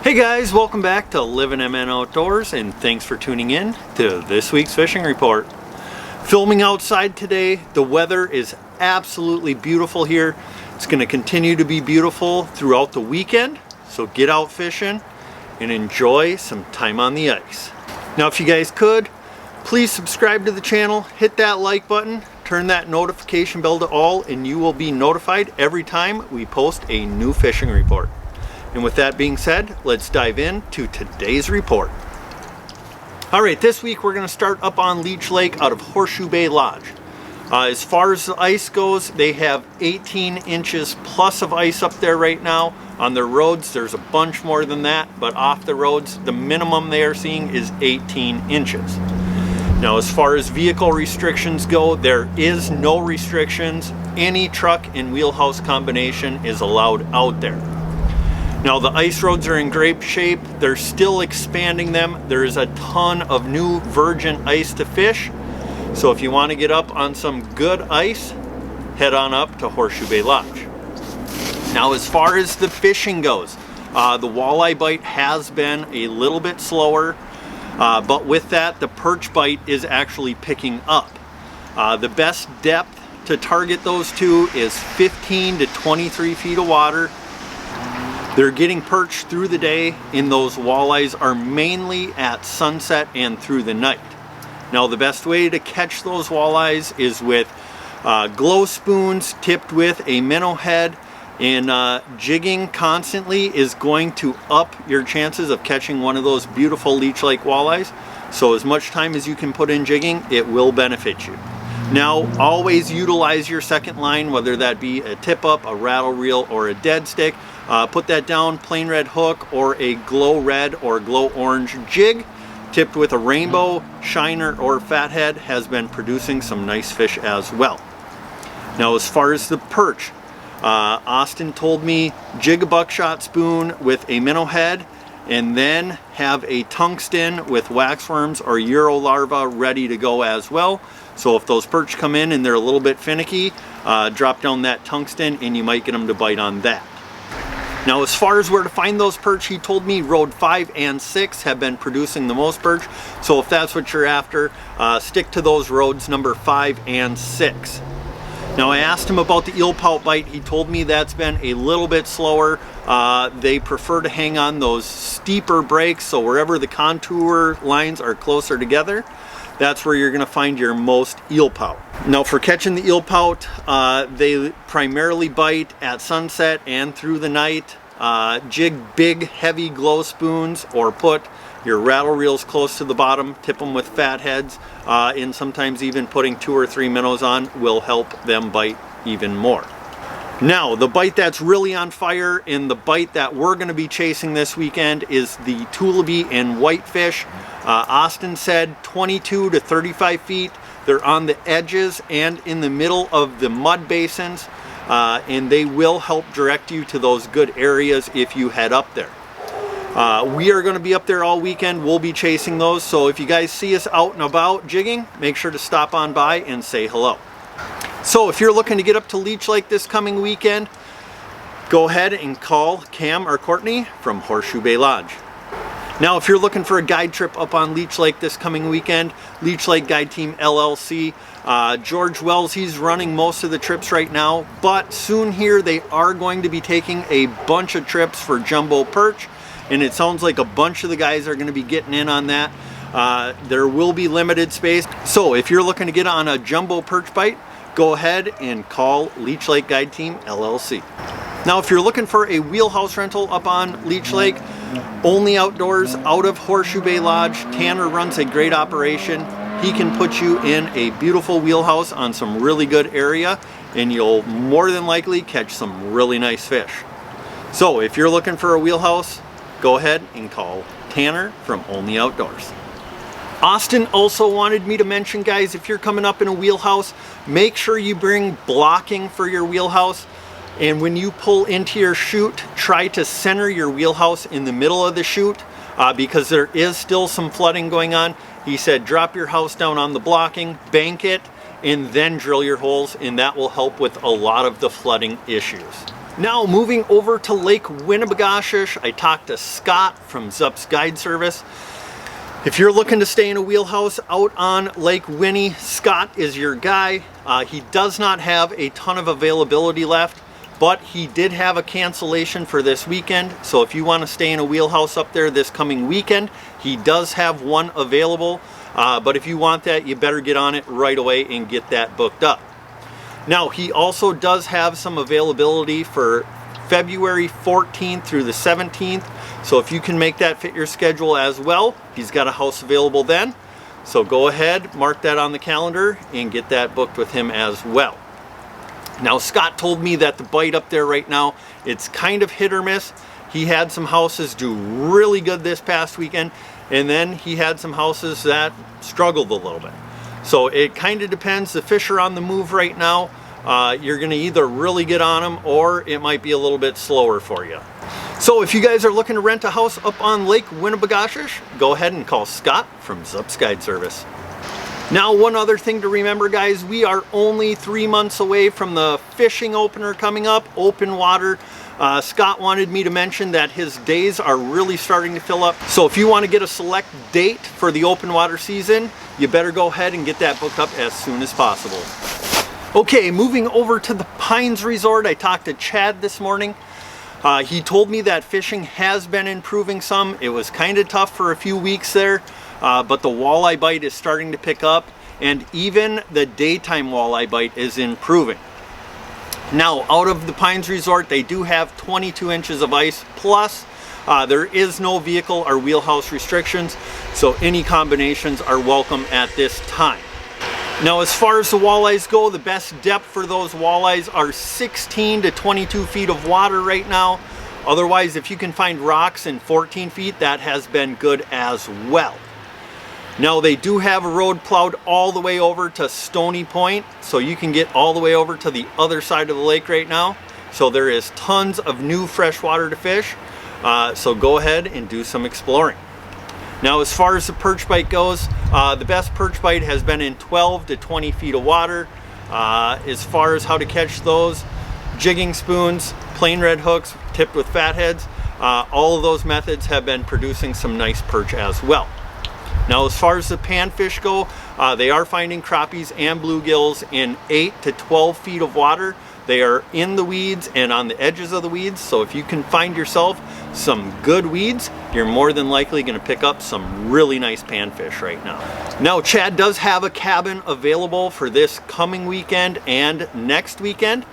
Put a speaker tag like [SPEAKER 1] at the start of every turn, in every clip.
[SPEAKER 1] Hey guys, welcome back to Livin MN Outdoors, and thanks for tuning in to this week's fishing report. Filming outside today. The weather is absolutely beautiful here. It's going to continue to be beautiful throughout the weekend, so get out fishing and enjoy some time on the ice. Now if you guys could, please subscribe to the channel, hit that like button, turn that notification bell to all, and you will be notified every time we post a new fishing report. And with that being said, let's dive into today's report. All right, this week we're going to start up on Leech Lake out of Horseshoe Bay Lodge. As far as the ice goes, they have 18 inches plus of ice up there right now. On their roads, there's a bunch more than that, but off the roads, the minimum they are seeing is 18 inches. Now, as far as vehicle restrictions go, there is no restrictions. Any truck and wheelhouse combination is allowed out there. Now the ice roads are in great shape. They're still expanding them. There is a ton of new virgin ice to fish. So if you want to get up on some good ice, head on up to Horseshoe Bay Lodge. Now as far as the fishing goes, the walleye bite has been a little bit slower, but with that the perch bite is actually picking up. The best depth to target those two is 15 to 23 feet of water. They're getting perch through the day, and those walleyes are mainly at sunset and through the night. Now the best way to catch those walleyes is with glow spoons tipped with a minnow head, and jigging constantly is going to up your chances of catching one of those beautiful Leech Lake walleyes. So as much time as you can put in jigging, it will benefit you. Now always utilize your second line, whether that be a tip up, a rattle reel, or a dead stick. Put that down, plain red hook or a glow red or glow orange jig tipped with a rainbow, shiner, or fathead has been producing some nice fish as well. Now as far as the perch, Austin told me jig a buckshot spoon with a minnow head and then have a tungsten with waxworms or Euro larva ready to go as well. So if those perch come in and they're a little bit finicky, drop down that tungsten and you might get them to bite on that. Now as far as where to find those perch, he told me road 5 and 6 have been producing the most perch. So if that's what you're after, stick to those roads number 5 and 6. Now I asked him about the eel pout bite. He told me that's been a little bit slower. They prefer to hang on those steeper breaks, so wherever the contour lines are closer together, that's where you're going to find your most eel pout. Now for catching the eel pout, they primarily bite at sunset and through the night. Jig big heavy glow spoons or put your rattle reels close to the bottom, tip them with fat heads, and sometimes even putting 2 or 3 minnows on will help them bite even more. Now the bite that's really on fire and the bite that we're going to be chasing this weekend is the tulipy and whitefish. Austin said 22 to 35 feet. They're on the edges and in the middle of the mud basins, and they will help direct you to those good areas if you head up there. We are going to be up there all weekend. We'll be chasing those, so if you guys see us out and about jigging, make sure to stop on by and say hello. So if you're looking to get up to Leech Lake this coming weekend, go ahead and call Cam or Courtney from Horseshoe Bay Lodge. Now if you're looking for a guide trip up on Leech Lake this coming weekend, Leech Lake Guide Team LLC, George Wells, he's running most of the trips right now, but soon here they are going to be taking a bunch of trips for jumbo perch, and it sounds like a bunch of the guys are going to be getting in on that. There will be limited space, so if you're looking to get on a jumbo perch bite, go ahead and call Leech Lake Guide Team LLC. Now if you're looking for a wheelhouse rental up on Leech Lake, Only Outdoors out of Horseshoe Bay Lodge, Tanner runs a great operation. He can put you in a beautiful wheelhouse on some really good area, and you'll more than likely catch some really nice fish. So if you're looking for a wheelhouse, go ahead and call Tanner from Only Outdoors. Austin also wanted me to mention, guys, if you're coming up in a wheelhouse, make sure you bring blocking for your wheelhouse. And when you pull into your chute, try to center your wheelhouse in the middle of the chute because there is still some flooding going on. He said drop your house down on the blocking, bank it, and then drill your holes, and that will help with a lot of the flooding issues. Now moving over to Lake Winnibigoshish, I talked to Scott from zupsguideservice. If you're looking to stay in a wheelhouse out on Lake Winnie, Scott is your guy. He does not have a ton of availability left, but he did have a cancellation for this weekend. So if you want to stay in a wheelhouse up there this coming weekend, he does have one available. But if you want that, you better get on it right away and get that booked up. Now, he also does have some availability for February 14th through the 17th. So if you can make that fit your schedule as well, he's got a house available then. So go ahead, mark that on the calendar and get that booked with him as well. Now, Scott told me that the bite up there right now, it's kind of hit or miss. He had some houses do really good this past weekend, and then he had some houses that struggled a little bit. So it kind of depends. The fish are on the move right now. You're going to either really get on them or it might be a little bit slower for you. So if you guys are looking to rent a house up on Lake Winnibigoshish, go ahead and call Scott from zupsguideservice. Now, one other thing to remember, guys, we are only 3 months away from the fishing opener coming up, open water. Scott wanted me to mention that his days are really starting to fill up. So if you want to get a select date for the open water season, you better go ahead and get that booked up as soon as possible. Okay, moving over to the Pines Resort, I talked to Chad this morning. He told me that fishing has been improving some. It was kind of tough for a few weeks there, but the walleye bite is starting to pick up, and even the daytime walleye bite is improving. Now, out of the Pines Resort, they do have 22 inches of ice, plus there is no vehicle or wheelhouse restrictions, so any combinations are welcome at this time. Now, as far as the walleyes go, the best depth for those walleyes are 16 to 22 feet of water right now. Otherwise, if you can find rocks in 14 feet, that has been good as well. Now, they do have a road plowed all the way over to Stony Point, so you can get all the way over to the other side of the lake right now. So there is tons of new fresh water to fish, so go ahead and do some exploring. Now, as far as the perch bite goes, the best perch bite has been in 12 to 20 feet of water. As far as how to catch those, jigging spoons, plain red hooks tipped with fatheads, all of those methods have been producing some nice perch as well. Now, as far as the panfish go, they are finding crappies and bluegills in 8 to 12 feet of water. They are in the weeds and on the edges of the weeds, so if you can find yourself some good weeds, you're more than likely going to pick up some really nice panfish right now. Now, Chad does have a cabin available for this coming weekend and next weekend.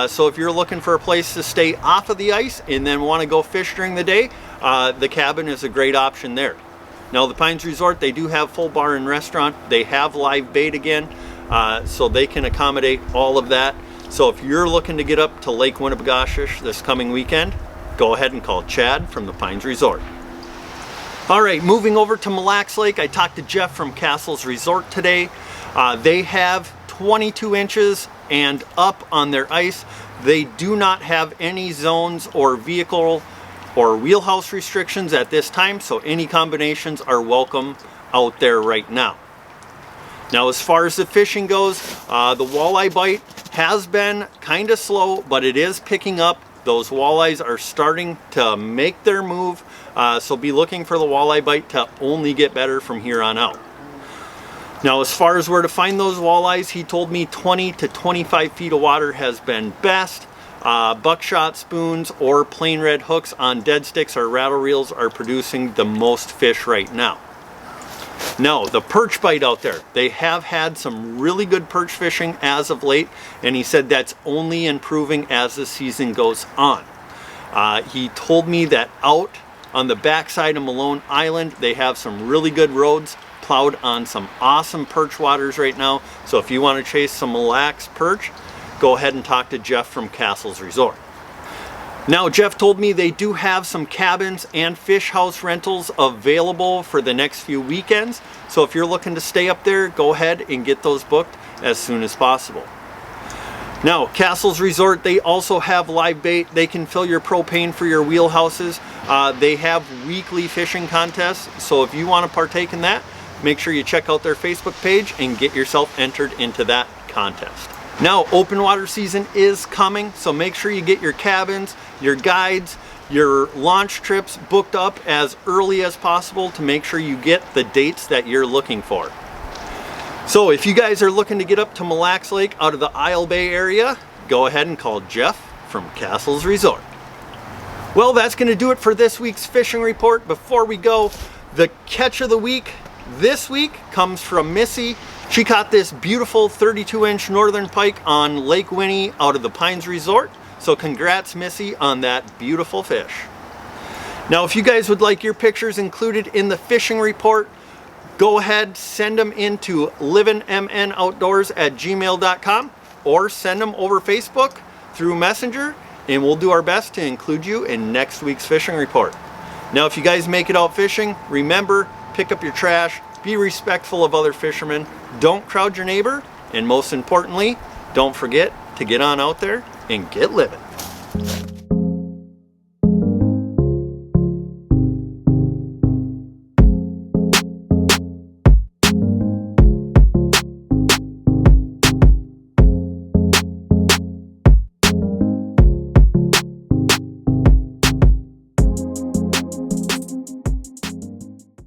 [SPEAKER 1] So if you're looking for a place to stay off of the ice and then want to go fish during the day, the cabin is a great option there. Now, the Pines Resort, they do have full bar and restaurant. They have live bait again, so they can accommodate all of that. So if you're looking to get up to Lake Winnibigoshish this coming weekend, go ahead and call Chad from the Pines Resort. All right, moving over to Mille Lacs Lake, I talked to Jeff from Castles Resort today. They have 22 inches and up on their ice. They do not have any zones or vehicle or wheelhouse restrictions at this time, so any combinations are welcome out there right now. Now, as far as the fishing goes, the walleye bite has been kind of slow, but it is picking up. Those walleyes are starting to make their move, so be looking for the walleye bite to only get better from here on out. Now, as far as where to find those walleyes, he told me 20 to 25 feet of water has been best. Buckshot spoons or plain red hooks on dead sticks or rattle reels are producing the most fish right now. Now, the perch bite out there, they have had some really good perch fishing as of late, and he said that's only improving as the season goes on. He told me that out on the backside of Malone Island, they have some really good roads plowed on some awesome perch waters right now. So if you want to chase some Mille Lacs perch, go ahead and talk to Jeff from Castles Resort. Now, Jeff told me they do have some cabins and fish house rentals available for the next few weekends. So if you're looking to stay up there, go ahead and get those booked as soon as possible. Now, Castles Resort, they also have live bait. They can fill your propane for your wheelhouses. They have weekly fishing contests. So if you want to partake in that, make sure you check out their Facebook page and get yourself entered into that contest. Now, open water season is coming, so make sure you get your cabins, your guides, your launch trips booked up as early as possible to make sure you get the dates that you're looking for. So if you guys are looking to get up to Mille Lacs Lake out of the Isle Bay area, go ahead and call Jeff from Castles Resort. Well, that's going to do it for this week's fishing report. Before we go, the catch of the week this week comes from Missy. She caught this beautiful 32-inch northern pike on Lake Winnie out of the Pines Resort. So congrats, Missy, on that beautiful fish. Now, if you guys would like your pictures included in the fishing report, go ahead, send them into livinmnoutdoors@gmail.com or send them over Facebook through Messenger, and we'll do our best to include you in next week's fishing report. Now, if you guys make it out fishing, remember, pick up your trash, be respectful of other fishermen, don't crowd your neighbor, and most importantly, don't forget to get on out there and get living.